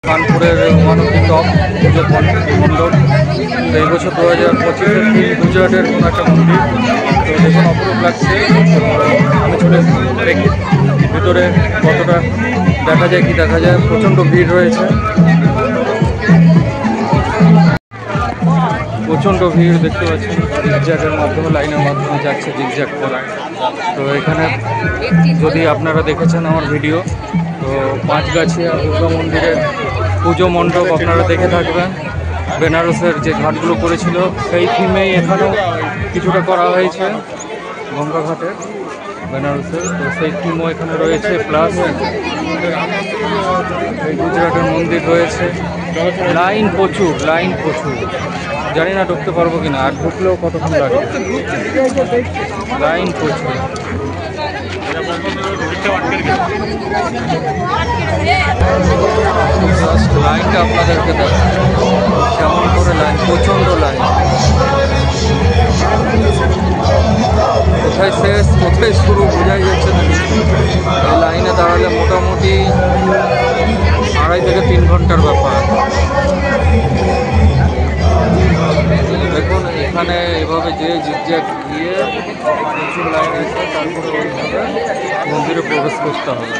কানপুরের one of the top পুজো মণ্ডপ। তো এই বছর 2025 গুজরাটের কোনো একটা মন্দির। তো দেখুন অপরূপ লাগছে। আমি চলে দেখি ভিতরে কতটা দেখা যায়, কি দেখা যায়। প্রচণ্ড ভিড় রয়েছে, প্রচণ্ড ভিড় দেখতে পাচ্ছেন। জিগজ্যাগের মাধ্যমে, লাইনের মাধ্যমে যাচ্ছে জিগজ্যাগ করে। তো এখানে যদি আপনারা দেখেছেন আমার ভিডিও, তো পাঁচগাছিয়া দুর্গা মন্দিরের পুজো মণ্ডপ আপনারা দেখে থাকবেন। বেনারসের যে ঘাটগুলো করেছিল সেই থিমেই এখানেও কিছুটা করা হয়েছে, গঙ্গাঘাটের বেনারসের। তো সেই থিমও এখানে রয়েছে, প্লাস এই গুজরাটের মন্দির রয়েছে। লাইন প্রচুর, লাইন প্রচুর। জানি না ঢুকতে পারবো কিনা, আর ঢুকলেও কতক্ষণ লাগে। লাইন প্রচুর। লাইনটা আপনাদেরকে দেখ কেমন করে লাইন, প্রচণ্ড লাইন। কোথায় শেষ কোথায় শুরু বোঝাই যাচ্ছে না। এই লাইনে দাঁড়ালে মোটামুটি 2.5 থেকে 3 ঘন্টার ব্যাপার। দেখুন এখানে এভাবে যে জিগজ্যাগ গিয়ে প্রচুর লাইন এসে তারপরে ওইভাবে মন্দিরে প্রবেশ করতে হবে।